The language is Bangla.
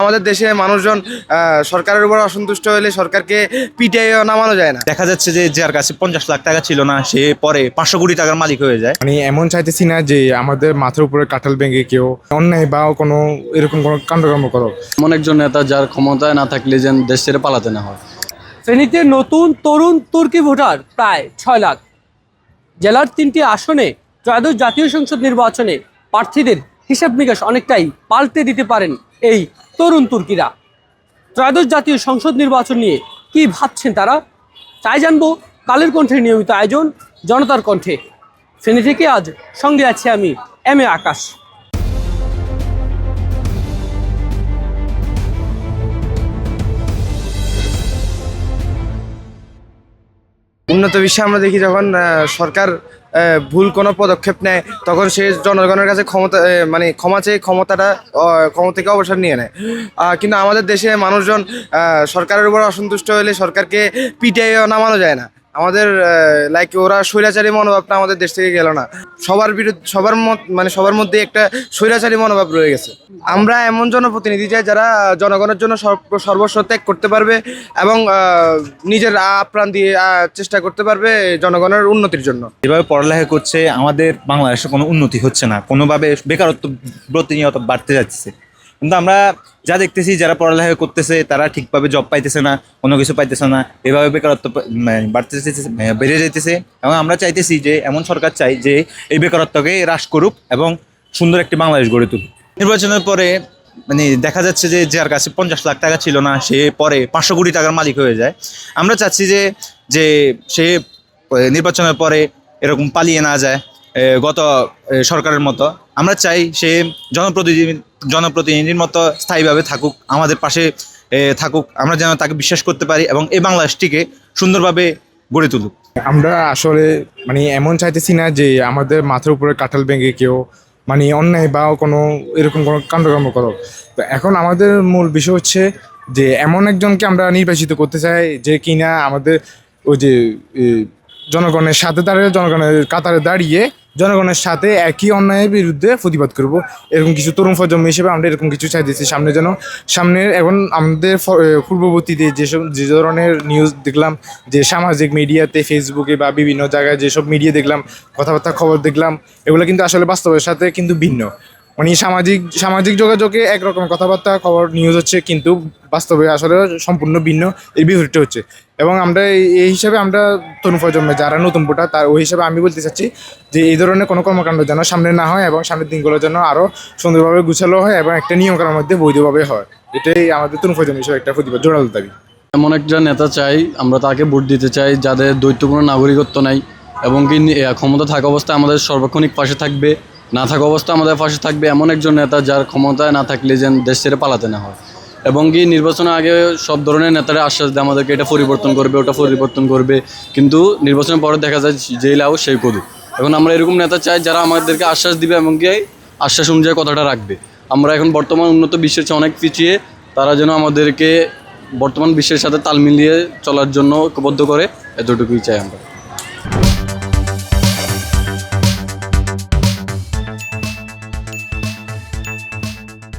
আমাদের দেশে মানুষজন সরকারের উপর অসন্তুষ্ট হলে সরকারকে পিটিয়ে নামানো যায় না। দেখা যাচ্ছে যে যার কাছে 50 লাখ টাকা ছিল না সে পরে 500 কোটি টাকার মালিক হয়ে যায়। মানে এমন চাইতেছি না যে আমাদের মাথার উপরে কাঁঠাল ভেঙে কেউ অন্যায় বা কোনো এরকম কোনো কাণ্ডকর্ম করো। এমন একজন নেতা যার ক্ষমতায় না থাকলে যেন দেশ ছেড়ে পালাতে না হয়। ফেনীতে নতুন তরুণ তুর্কি ভোটার প্রায় 6 লাখ। জেলার 3টি আসনে ত্রয়োদশ জাতীয় সংসদ নির্বাচনে প্রার্থীদের হিসাব নিকাশ অনেকটাই পাল্টে দিতে পারেন এই তরুণ তুর্কিরা। ত্রয়োদশ জাতীয় সংসদ নির্বাচন নিয়ে কি ভাবছেন তারা, তাই জানবো কালের কণ্ঠের নিয়মিত আয়োজন জনতার কণ্ঠে। ফেনী থেকে আজ সঙ্গে আছি আমি এম এ আকাশ। উন্নত বিশ্বে আমরা দেখি যখন সরকার ভুল কোনো পদক্ষেপ নেয় তখন সে জনগণের কাছে ক্ষমা চেয়ে ক্ষমতা থেকে অবসর নিয়ে নেয়। কিন্তু আমাদের দেশে মানুষজন সরকারের উপর অসন্তুষ্ট হলে সরকারকে পিটিয়ে নামানো যায় না। আমাদের ওরা স্বৈরাচারী মনোভাবটা আমাদের দেশ থেকে গেল না। সবার বিরুদ্ধে সবার মধ্যে একটা স্বৈরাচারী মনোভাব রয়ে গেছে। আমরা এমন জনপ্রতিনিধি চাই যারা জনগণের জন্য সর্বস্ব ত্যাগ করতে পারবে এবং নিজের আপ্রাণ দিয়ে চেষ্টা করতে পারবে জনগণের উন্নতির জন্য। যেভাবে পড়ালেখা করছে আমাদের বাংলাদেশে কোনো উন্নতি হচ্ছে না, কোনোভাবে বেকারত্ব প্রতিনিয়ত বাড়তে যাচ্ছে। কিন্তু আমরা যা দেখতেছি যারা পড়ালেখা করতেছে তারা ঠিকভাবে জব পাইতেছে না, কোনো কিছু পাইতেছে না, এভাবে বেকারত্ব বেড়ে যাইতেছে। এবং আমরা চাইতেছি যে এমন সরকার চাই যে এই বেকারত্বকে হ্রাস করুক এবং সুন্দর একটি বাংলাদেশ গড়ে তুলুক। নির্বাচনের পরে দেখা যাচ্ছে যে যার কাছে 50 লাখ টাকা ছিল না সে পরে 500 কোটি টাকার মালিক হয়ে যায়। আমরা চাচ্ছি যে সে নির্বাচনের পরে এরকম পালিয়ে না যায় গত সরকারের মতো। আমরা চাই সে জনপ্রতিনিধির মতো স্থায়ীভাবে থাকুক, আমাদের পাশে থাকুক, আমরা যেন তাকে বিশ্বাস করতে পারি এবং এই বাংলাদেশটিকে সুন্দরভাবে গড়ে তুলুক। আমরা আসলে এমন চাইতেছি না যে আমাদের মাথার উপরে কাঁঠাল ভেঙে কেউ অন্যায় বা কোনো এরকম কোনো কাণ্ডকর্ম করো। তো এখন আমাদের মূল বিষয় হচ্ছে যে এমন একজনকে আমরা নির্বাচিত করতে চাই যে কিনা আমাদের ওই যে জনগণের সাথে দাঁড়িয়ে জনগণের কাতারে দাঁড়িয়ে জনগণের সাথে একই অন্যায়ের বিরুদ্ধে প্রতিবাদ করব। এরকম কিছু তরুণ প্রজন্ম হিসেবে আমরা এরকম কিছু চাইতেছি। সামনের এখন আমাদের পূর্ববর্তীতে যে ধরনের নিউজ দেখলাম, যে সামাজিক মিডিয়াতে ফেসবুকে বা বিভিন্ন জায়গায় যেসব মিডিয়া দেখলাম, কথাবার্তা খবর দেখলাম, এগুলো কিন্তু আসলে বাস্তবের সাথে কিন্তু ভিন্ন। সামাজিক যোগাযোগে একরকম কথাবার্তা খবর নিউজ হচ্ছে, কিন্তু বাস্তবে আসলে সম্পূর্ণ ভিন্ন, এর বিপরীত হচ্ছে। এবং আমরা এই হিসাবে আমরা তরুণ প্রজন্মে যারা নতুন ভোটার তার ওই হিসাবে আমি বলতে চাচ্ছি যে এই ধরনের কোনো কর্মকাণ্ড যেন সামনে না হয় এবং সামনের দিনগুলো যেন আরও সুন্দরভাবে গুছালো হয় এবং একটা নিয়মকানুনের মধ্যে বৈধভাবে হয়। এটাই আমাদের তরুণ প্রজন্ম হিসেবে একটা প্রতিবাদ জোরালো দাবি। এমন একজন নেতা চাই, আমরা তাকে ভোট দিতে চাই যাদের দ্বৈতপূর্ণ নাগরিকত্ব নাই এবং কি ক্ষমতা থাকা অবস্থায় আমাদের সর্বক্ষণিক পাশে থাকবে, না থাকা অবস্থা আমাদের পাশে থাকবে। এমন একজন নেতা যার ক্ষমতায় না থাকলে যেন দেশ ছেড়ে পালাতে না হয় এবং কি নির্বাচনের আগে সব ধরনের নেতারা আশ্বাস দেয় আমাদেরকে এটা পরিবর্তন করবে, ওটা পরিবর্তন করবে, কিন্তু নির্বাচনের পরে দেখা যায় যেই লাও সেই কদু। এখন আমরা এরকম নেতা চাই যারা আমাদেরকে আশ্বাস দিবে এবং কি আশ্বাস অনুযায়ী কথাটা রাখবে। আমরা এখন বর্তমান উন্নত বিশ্বের চেয়ে অনেক পিছিয়ে, তারা যেন আমাদেরকে বর্তমান বিশ্বের সাথে তাল মিলিয়ে চলার জন্য ঐক্যবদ্ধ করে, এতটুকুই চাই আমরা।